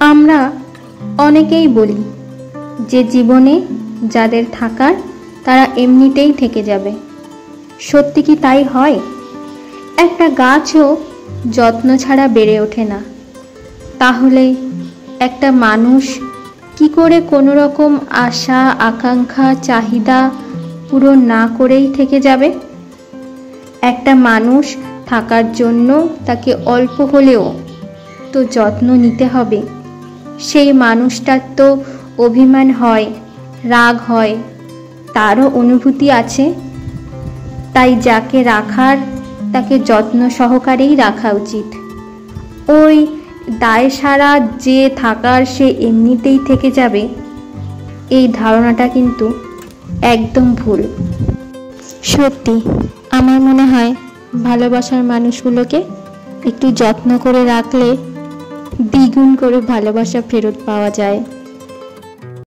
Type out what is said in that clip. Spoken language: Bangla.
আমরা অনেকেই বলি যে জীবনে যাদের থাকার তারা এমনিতেই থেকে যাবে। সত্যি কি তাই হয়? একটা গাছও যত্ন ছাড়া বেড়ে ওঠে না। তাহলে একটা মানুষ কি করে কোনো রকম আশা আকাঙ্ক্ষা চাহিদা পূরণ না করেই থেকে যাবে? একটা মানুষ থাকার জন্য তাকে অল্প হলেও তো যত্ন নিতে হবে। সেই মানুষটার তো অভিমান হয়, রাগ হয়, তারও অনুভূতি আছে। তাই যাকে রাখার তাকে যত্ন সহকারেই রাখা উচিত। ওই দায় সারা যে থাকার সে এমনিতেই থেকে যাবে, এই ধারণাটা কিন্তু একদম ভুল। সত্যি আমার মনে হয় ভালোবাসার মানুষগুলোকে একটু যত্ন করে রাখলে দ্বিগুণ করে ভালোবাসা ফেরত পাওয়া যায়।